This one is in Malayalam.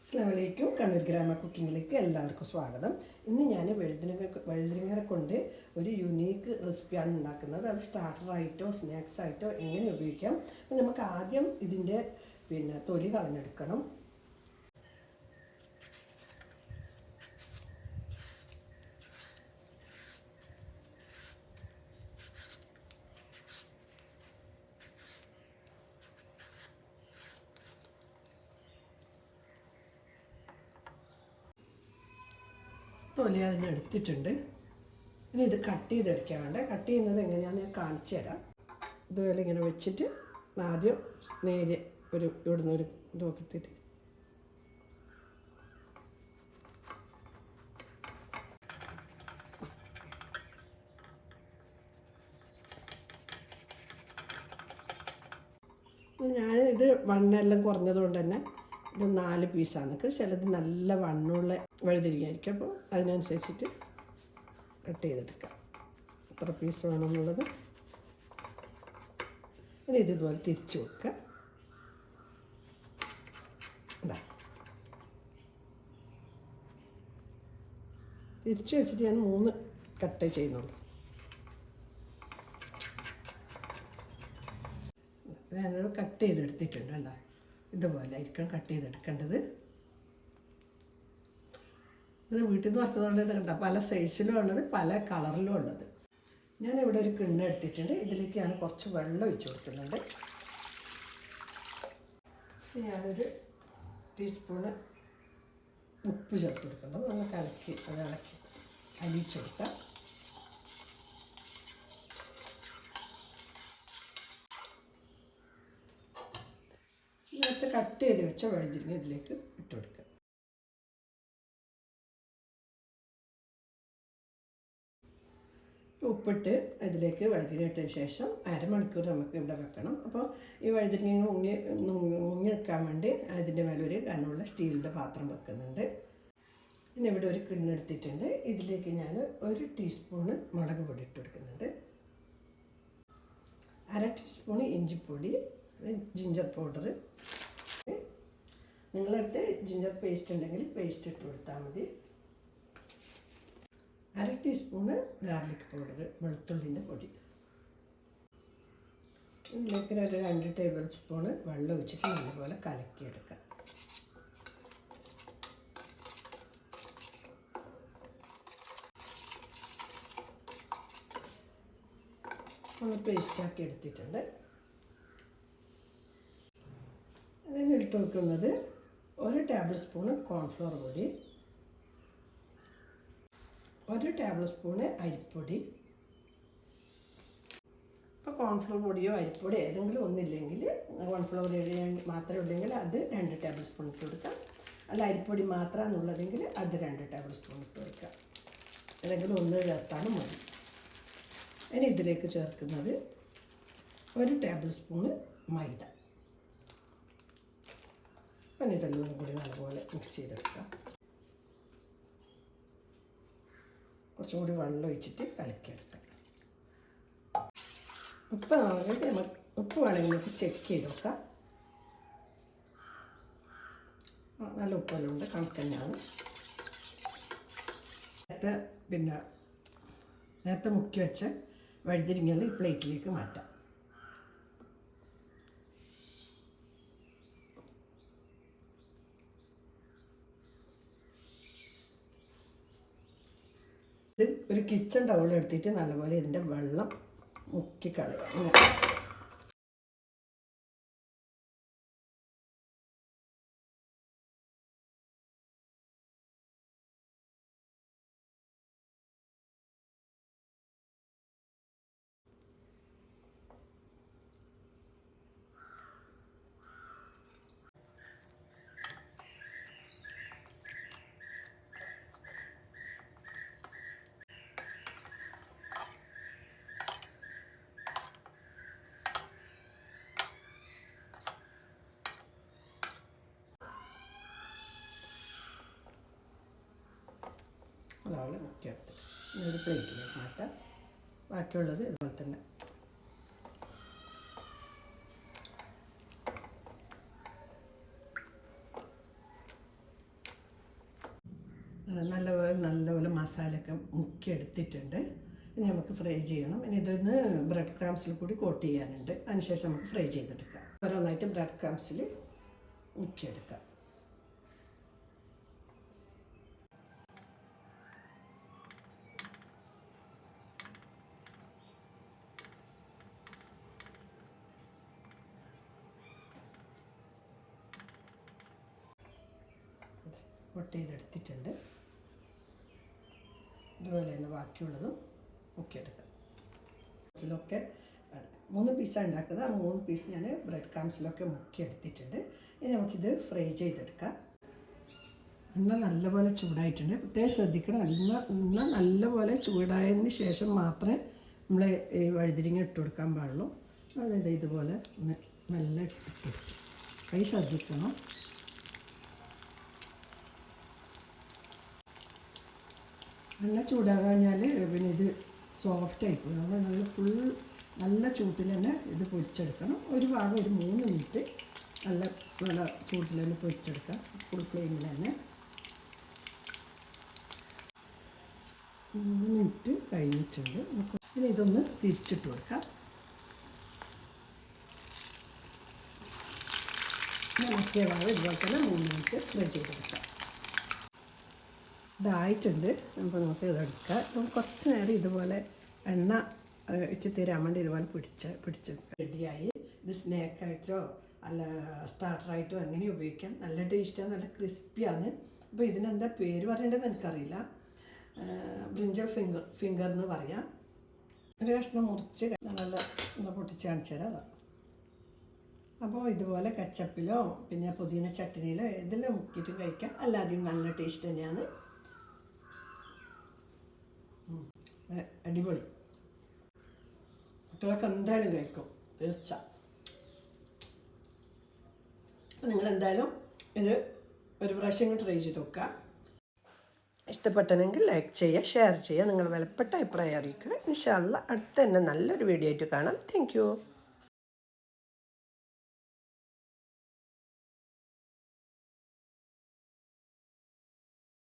അസ്സലാമു അലൈക്കും. കണ്ണൂർ ഗ്രാമ കുക്കിങ്ങിലേക്ക് എല്ലാവർക്കും സ്വാഗതം. ഇന്ന് ഞാൻ വഴുതിരിങ്ങ കൊണ്ട് ഒരു യുണീക്ക് റെസിപ്പിയാണ് ഉണ്ടാക്കുന്നത്. അത് സ്റ്റാർട്ടറായിട്ടോ സ്നാക്സ് ആയിട്ടോ എങ്ങനെ ഉപയോഗിക്കാം. നമുക്ക് ആദ്യം ഇതിൻ്റെ തൊലി കളഞ്ഞെടുക്കണം. തൊലി അതിനെടുത്തിട്ടുണ്ട്. ഇനി ഇത് കട്ട് ചെയ്തെടുക്കാൻ വേണ്ട. കട്ട് ചെയ്യുന്നത് എങ്ങനെയാണെന്ന് ഞാൻ കാണിച്ചു തരാം. ഇതുപോലെ ഇങ്ങനെ വെച്ചിട്ട് ആദ്യം നേരെ ഇവിടുന്ന് ഒരു ഇതൊക്കെത്തിട്ട് ഞാനിത് വണ്ണെല്ലാം കുറഞ്ഞതുകൊണ്ട് തന്നെ ഒരു 4 പീസാണ്. ചിലത് നല്ല വണ്ണമുള്ള വഴുതിരിക്കായിരിക്കും. അപ്പോൾ അതിനനുസരിച്ചിട്ട് കട്ട് ചെയ്തെടുക്കാം. എത്ര പീസ് വേണമെന്നുള്ളത്. ഇനി ഇതുപോലെ തിരിച്ച് വെക്കുക. തിരിച്ച് വെച്ചിട്ട് ഞാൻ 3 കട്ട് ചെയ്യുന്നുള്ളൂ. ഞാനത് കട്ട് ചെയ്തെടുത്തിട്ടുണ്ട്. കണ്ടോ, ഇതുപോലെ ആയിരിക്കണം കട്ട് ചെയ്തെടുക്കേണ്ടത്. ഇത് വീട്ടിൽ നിന്ന് വറുത്തതുകൊണ്ട് ഇത് കണ്ട പല സൈസിലും ഉള്ളത്, പല കളറിലും ഉള്ളത്. ഞാനിവിടെ ഒരു കിണ്ണ എടുത്തിട്ടുണ്ട്. ഇതിലേക്ക് ഞാൻ കുറച്ച് വെള്ളം ഒഴിച്ച് കൊടുക്കുന്നുണ്ട്. ഞാനൊരു ടീസ്പൂണ് ഉപ്പ് ചേർത്ത് കൊടുക്കണം. ഒന്ന് കലക്കി അത് ഇളക്കി അലിയിച്ച് കൊടുക്കാം. നേരത്തെ കട്ട് ചെയ്ത് വെച്ച വഴുതിരിങ്ങ ഇതിലേക്ക് ഇട്ട് കൊടുക്കുക. ഉപ്പിട്ട് ഇതിലേക്ക് വഴുതിരിങ്ങ ഇട്ടതിന് ശേഷം അരമണിക്കൂർ നമുക്ക് ഇവിടെ വെക്കണം. അപ്പോൾ ഈ വഴുതിരിങ്ങ മുങ്ങി നിൽക്കാൻ വേണ്ടി അതിൻ്റെ മേലൊരു കനമുള്ള സ്റ്റീലിൻ്റെ പാത്രം വെക്കുന്നുണ്ട്. പിന്നെ ഇവിടെ ഒരു കിണ്ണെടുത്തിട്ടുണ്ട്. ഇതിലേക്ക് ഞാൻ 1 ടീസ്പൂണ് മുളക് പൊടി ഇട്ട് കൊടുക്കുന്നുണ്ട്. 1/2 ടീസ്പൂണ് ഇഞ്ചിപ്പൊടി, ജിഞ്ചർ പൗഡർ. നിങ്ങളടുത്ത് ജിഞ്ചർ പേസ്റ്റ് ഉണ്ടെങ്കിൽ പേസ്റ്റ് ഇട്ട് കൊടുത്താൽ മതി. 1/2 ടീസ്പൂണ് ഗാർലിക് പൗഡർ, വെളുത്തുള്ളിൻ്റെ പൊടി. ഇതിലേക്ക് ഒരു 2 ടേബിൾ സ്പൂണ് വെള്ളം ഒഴിച്ചിട്ട് നല്ലപോലെ കലക്കിയെടുക്കാം. ഒന്ന് പേസ്റ്റാക്കി എടുത്തിട്ടുണ്ട്. അതിന് ഇട്ട് വെക്കുന്നത് 1 ടേബിൾ സ്പൂണ് കോൺഫ്ലവർ പൊടി, 1 ടേബിൾ സ്പൂണ് അരിപ്പൊടി. ഇപ്പോൾ കോൺഫ്ലവർ പൊടിയോ അരിപ്പൊടിയോ ഏതെങ്കിലും ഒന്നില്ലെങ്കിൽ, കോൺഫ്ലവർ മാത്രമേ ഉള്ളെങ്കിൽ അത് 2 ടേബിൾ സ്പൂൺ ഇട്ട് കൊടുക്കാം. അല്ല അരിപ്പൊടി മാത്രമാണെന്നുള്ളതെങ്കിൽ അത് 2 ടേബിൾ സ്പൂൺ ഇട്ട് കൊടുക്കാം. ഏതെങ്കിലും ഒന്ന് ചേർത്താലും മതി. ഇനി ഇതിലേക്ക് ചേർക്കുന്നത് 1 ടേബിൾ സ്പൂണ് മൈദ. പിന്നെ ഇതെല്ലാം കൂടി നല്ലപോലെ മിക്സ് ചെയ്തെടുക്കാം. കുറച്ചും കൂടി വെള്ളം ഒഴിച്ചിട്ട് കലക്കിയെടുക്കാം. ഉപ്പ് വേണമെങ്കിൽ നമുക്ക് ചെക്ക് ചെയ്ത് നോക്കാം. നല്ല ഉപ്പെല്ലാം ഉണ്ട്, കണക്ക് തന്നെയാണ്. നേരത്തെ മുക്കി വെച്ച വഴുതിരിങ്ങൽ ഈ പ്ലേറ്റിലേക്ക് മാറ്റാം. ഇത് ഒരു കിച്ചൺ ടവൽ എടുത്തിട്ട് നല്ലപോലെ ഇതിൻ്റെ വെള്ളം മുക്കിക്കളയാം. അതവിടെ മുക്കിയെടുത്ത് ഒരു പ്ലേറ്റിലേക്ക് മാറ്റാം. ബാക്കിയുള്ളത് ഇതുപോലെ തന്നെ. നല്ലപോലെ മസാലയൊക്കെ മുക്കിയെടുത്തിട്ടുണ്ട്. ഇനി നമുക്ക് ഫ്രൈ ചെയ്യണം. ഇനി ഇതൊന്ന് ബ്രെഡ് ക്രംസിൽ കൂടി കോട്ട് ചെയ്യാനുണ്ട്. അതിനുശേഷം നമുക്ക് ഫ്രൈ ചെയ്തെടുക്കാം. ഓരോന്നായിട്ട് ബ്രെഡ് ക്രംസിൽ മുക്കിയെടുക്കാം. കോട്ട് ചെയ്തെടുത്തിട്ടുണ്ട്. ഇതുപോലെ തന്നെ ബാക്കിയുള്ളതും മുക്കിയെടുക്കാം. ഇതിലൊക്കെ 3 പീസാണ് ഉണ്ടാക്കുന്നത്. ആ 3 പീസ് ഞാൻ ബ്രെഡ് ക്രംസിലൊക്കെ മുക്കിയെടുത്തിട്ടുണ്ട്. ഇനി നമുക്കിത് ഫ്രൈ ചെയ്തെടുക്കാം. എണ്ണ നല്ലപോലെ ചൂടായിട്ടുണ്ട്. പ്രത്യേകം ശ്രദ്ധിക്കണം, എണ്ണ നല്ലപോലെ ചൂടായതിന് ശേഷം മാത്രമേ നമ്മൾ ഈ വഴുതിരിങ്ങ ഇട്ട് കൊടുക്കാൻ പാടുള്ളൂ. അതായത് ഇതുപോലെ നല്ല ഇട്ട് കൈ ശ്രദ്ധിക്കണം. എണ്ണ ചൂടാകാഞ്ഞാൽ പിന്നെ ഇത് സോഫ്റ്റായി പോകും. നമ്മൾ നല്ല ചൂട്ടിൽ തന്നെ ഇത് പൊരിച്ചെടുക്കണം. ഒരു ഭാഗം ഒരു 3 മിനിറ്റ് നല്ല ചൂട്ടിൽ തന്നെ പൊരിച്ചെടുക്കാം. ഫുൾ ഫ്ലെയിമിൽ തന്നെ 3 മിനിറ്റ് കഴിഞ്ഞിട്ടുണ്ട്. ഇനി ഇതൊന്ന് തിരിച്ചിട്ട് കൊടുക്കാം. മറ്റേ ഭാഗം ഇതുപോലെ തന്നെ 3 മിനിറ്റ് ഫ്രൈ ചെയ്തെടുക്കാം. ഇതായിട്ടുണ്ട്. അപ്പോൾ നമുക്ക് ഇതെടുക്കാം. അപ്പം കുറച്ച് നേരം ഇതുപോലെ എണ്ണ ഇച്ച് തരാൻ വേണ്ടി ഇതുപോലെ പിടിച്ച് റെഡിയായി. ഇത് സ്നാക്കായിട്ടോ അല്ല സ്റ്റാർട്ടറായിട്ടോ എങ്ങനെ ഉപയോഗിക്കാം. നല്ല ടേസ്റ്റാണ്, നല്ല ക്രിസ്പിയാണ്. അപ്പോൾ ഇതിനെന്താ പേര് പറയേണ്ടതെന്ന് എനിക്കറിയില്ല. ബ്രിഞ്ചൽ ഫിംഗർ എന്ന് പറയാം. ഒരു കഷ്ണം മുറിച്ച് നല്ല പൊട്ടിച്ച് കാണിച്ചു തരാം. അപ്പോൾ ഇതുപോലെ കച്ചപ്പിലോ പിന്നെ പുതിന ചട്നിയിലോ ഏതെല്ലാം മുക്കിയിട്ട് കഴിക്കാം. അല്ലാതെയും നല്ല ടേസ്റ്റ് തന്നെയാണ്. അടിപൊളി. കുട്ടികളൊക്കെ എന്തായാലും കഴിക്കും, തീർച്ച. അപ്പം നിങ്ങളെന്തായാലും ഇത് ഒരു പ്രാവശ്യം ട്രൈ ചെയ്ത് നോക്കുക. ഇഷ്ടപ്പെട്ടെങ്കിൽ ലൈക്ക് ചെയ്യുക, ഷെയർ ചെയ്യുക, നിങ്ങൾ വിലപ്പെട്ട അഭിപ്രായം അറിയിക്കുക. ഇൻഷാ അല്ലാഹ് അടുത്ത തന്നെ നല്ലൊരു വീഡിയോ ആയിട്ട് കാണാം. Thank you.